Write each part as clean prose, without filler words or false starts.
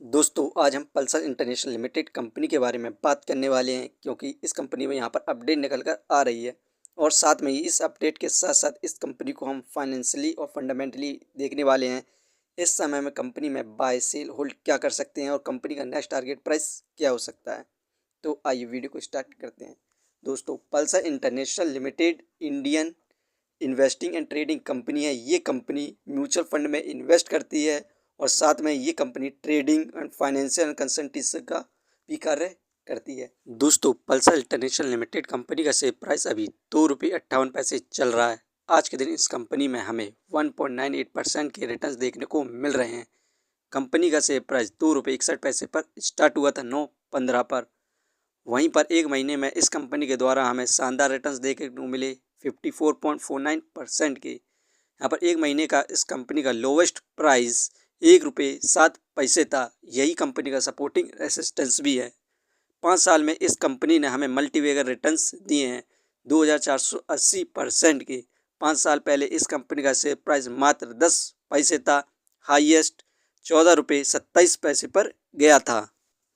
दोस्तों आज हम पल्सर इंटरनेशनल लिमिटेड कंपनी के बारे में बात करने वाले हैं क्योंकि इस कंपनी में यहाँ पर अपडेट निकल कर आ रही है और साथ में ही इस अपडेट के साथ साथ इस कंपनी को हम फाइनेंशियली और फंडामेंटली देखने वाले हैं। इस समय में कंपनी में बाय सेल होल्ड क्या कर सकते हैं और कंपनी का नेक्स्ट टारगेट प्राइस क्या हो सकता है। तो आइए वीडियो को स्टार्ट करते हैं। दोस्तों Pulsar International limited Indian investing and trading company है। ये कंपनी म्यूचुअल फंड में इन्वेस्ट करती है और साथ में ये company trading and financial consultancy का भी कार्य करती है। दोस्तों पल्सर इंटरनेशनल लिमिटेड कंपनी का शेयर प्राइस अभी ₹2.58 चल रहा है। आज के दिन इस कंपनी में हमें 1.98% के रिटर्न्स देखने को मिल रहे हैं। कंपनी का शेयर प्राइस ₹2.61 पर स्टार्ट हुआ था 9/15 पर। वहीं पर एक महीने में इस कंपनी के द्वारा हमें शानदार रिटर्न्स देखने को मिले 54.49% के। यहाँ पर एक महीने का इस कंपनी का लोवेस्ट प्राइस ₹1.07 था। यही कंपनी का सपोर्टिंग रेसिस्टेंस भी है। 5 साल में इस कंपनी ने हमें मल्टीबैगर रिटर्न्स दिए हैं 2480% के। 5 साल पहले इस कंपनी का शेयर प्राइस मात्र 10 पैसे था। हाईएस्ट ₹14.27 पर गया था।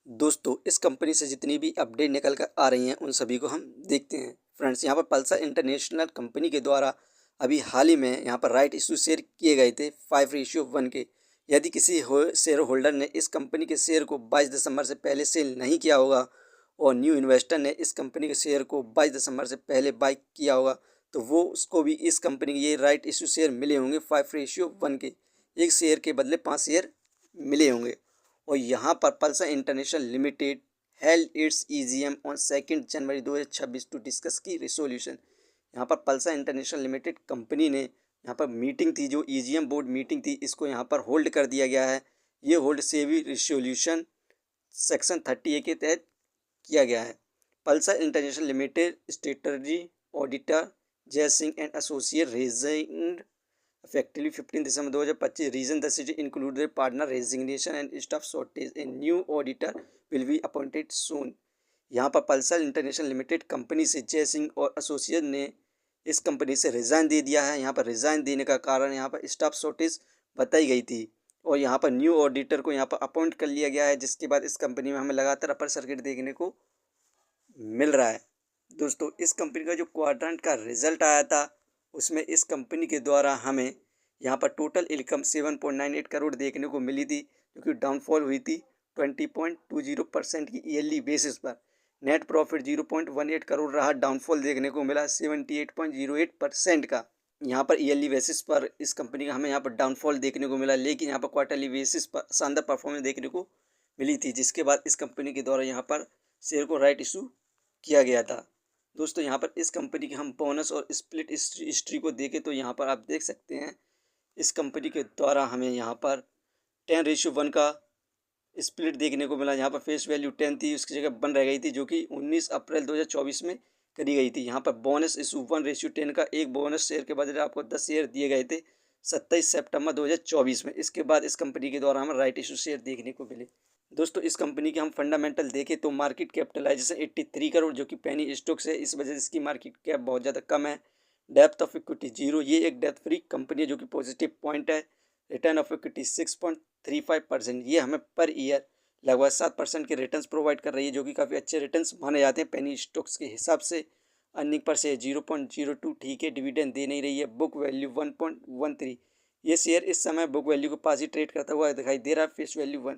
दोस्तों इस कंपनी से जितनी भी अपडेट निकल कर आ रही हैं उन सभी को हम देखते हैं। फ्रेंड्स यहाँ पर पल्सर इंटरनेशनल कंपनी के द्वारा अभी हाल ही में यहाँ पर राइट इशू शेयर किए गए थे 5:1 के। यदि किसी शेयर होल्डर ने इस कंपनी के शेयर को 22 दिसंबर से पहले सेल नहीं किया होगा और न्यू इन्वेस्टर ने इस कंपनी के शेयर को 22 दिसंबर से पहले बाई किया होगा तो वो उसको भी इस कंपनी के ये राइट इशू शेयर मिले होंगे 5:1 के। एक शेयर के बदले 5 शेयर मिले होंगे। और यहाँ पर Pulsar International Limited held its EGM on 2 January 2026 to discuss की रिसोल्यूशन। यहाँ पर पल्सर इंटरनेशनल लिमिटेड कंपनी ने यहाँ पर मीटिंग थी, जो EGM बोर्ड मीटिंग थी, इसको यहाँ पर होल्ड कर दिया गया है। ये hold SEBI resolution section 30A के तहत किया गया है। Pulsar International Limited strategy auditor Jai Singh and associate resigned effectively 15 दिसंबर 2025 reason the city include partner resignation and staff shortage. A new auditor will be appointed soon. यहाँ पर पल्सर इंटरनेशनल लिमिटेड कंपनी से जय सिंह और एसोसिएट ने इस कंपनी से resign दे दिया है। यहाँ पर रिज़ाइन देने का कारण यहाँ पर स्टाफ शॉर्टेज बताई गई थी और यहाँ पर न्यू ऑडिटर को यहाँ पर अपॉइंट कर लिया गया है, जिसके बाद इस कंपनी में हमें लगातार अपर सर्किट देखने को मिल रहा है। दोस्तों इस कंपनी का जो क्वाड्रेंट का रिजल्ट आया था उसमें इस कंपनी के द्वारा हमें यहाँ पर टोटल इनकम 7.98 करोड़ देखने को मिली थी, जो कि डाउनफॉल हुई थी 20.20% की ईयरली बेसिस पर। नेट प्रॉफिट 0.18 करोड़ रहा, डाउनफॉल देखने को मिला 78.08% का। यहाँ पर ईयरली बेसिस पर इस कंपनी का हमें यहाँ पर डाउनफॉल देखने को मिला, लेकिन यहाँ पर क्वार्टरली बेसिस पर शानदार परफॉर्मेंस देखने को मिली थी, जिसके बाद इस कंपनी के द्वारा यहाँ पर शेयर को राइट इशू किया गया था। दोस्तों यहाँ पर इस कंपनी के हम बोनस और स्प्लिट हिस्ट्री को देखें तो यहाँ पर आप देख सकते हैं इस कंपनी के द्वारा हमें यहाँ पर 10:1 का स्प्लिट देखने को मिला। यहाँ पर फेस वैल्यू 10 थी, उसकी जगह 1 रह गई थी, जो कि 19 अप्रैल 2024 में करी गई थी। यहाँ पर बोनस इशू 1:10 का एक बोनस शेयर के बदले आपको 10 शेयर दिए गए थे 27 सितंबर 2024 में। इसके बाद इस कंपनी के द्वारा हमें राइट इशू शेयर देखने को मिले। दोस्तों इस कंपनी के हम फंडामेंटल देखें तो मार्केट कैपिटलाइजेशन 83 करोड़, जो कि पेनी स्टॉक्स है, इस वजह से इसकी मार्केट कैप बहुत ज़्यादा कम है। डेप्थ ऑफ इक्विटी 0, ये एक डेप्थ फ्री कंपनी है, जो कि पॉजिटिव पॉइंट है। रिटर्न ऑफ इक्विटी 6.35%, ये हमें पर ईयर लगभग 7% के रिटर्न्स प्रोवाइड कर रही है, जो कि काफ़ी अच्छे रिटर्न्स माने जाते हैं पेनी स्टॉक्स के हिसाब से। अर्निंग पर शेयर 0.02 ठीक है, डिविडेंड दे नहीं रही है। बुक वैल्यू 1.13, ये शेयर इस समय बुक वैल्यू के पास ही ट्रेड करता हुआ दिखाई दे रहा है, फेस वैल्यू 1।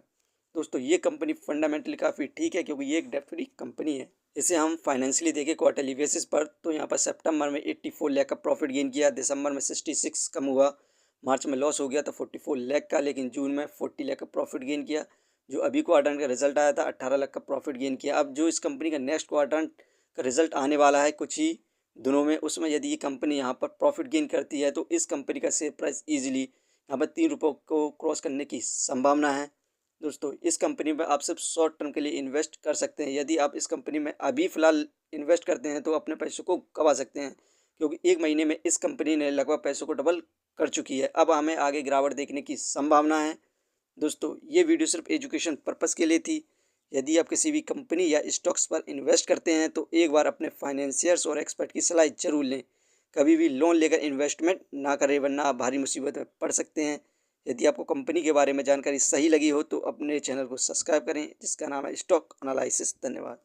दोस्तों ये कंपनी फंडामेंटली काफ़ी ठीक है, क्योंकि ये एक डेब्ट फ्री कंपनी है। इसे हम फाइनेंशियली देखें क्वार्टरली बेसिस पर तो यहाँ पर सितंबर में 84 लाख का प्रॉफिट गेन किया, दिसंबर में 66 कम हुआ, मार्च में लॉस हो गया था 44 लाख का, लेकिन जून में 40 लाख का प्रॉफिट गेन किया। जो अभी क्वार्टर का रिजल्ट आया था 18 लाख का प्रॉफिट गेन किया। अब जो इस कंपनी का नेक्स्ट क्वार्टर का रिजल्ट आने वाला है कुछ ही दिनों में, उसमें यदि ये कंपनी यहाँ पर प्रॉफिट गेन करती है तो इस कंपनी का शेयर प्राइस ईजिली यहाँ पर ₹3 को क्रॉस करने की संभावना है। दोस्तों इस कंपनी में आप सिर्फ शॉर्ट टर्म के लिए इन्वेस्ट कर सकते हैं। यदि आप इस कंपनी में अभी फ़िलहाल इन्वेस्ट करते हैं तो अपने पैसों को गंवा सकते हैं, क्योंकि एक महीने में इस कंपनी ने लगभग पैसों को डबल कर चुकी है। अब हमें आगे गिरावट देखने की संभावना है। दोस्तों ये वीडियो सिर्फ एजुकेशन पर्पज़ के लिए थी। यदि आप किसी भी कंपनी या स्टॉक्स पर इन्वेस्ट करते हैं तो एक बार अपने फाइनेंशियर्स और एक्सपर्ट की सलाह जरूर लें। कभी भी लोन लेकर इन्वेस्टमेंट ना करें, वरना आप भारी मुसीबत में पड़ सकते हैं। यदि आपको कंपनी के बारे में जानकारी सही लगी हो तो अपने चैनल को सब्सक्राइब करें जिसका नाम है स्टॉक एनालिसिस। धन्यवाद।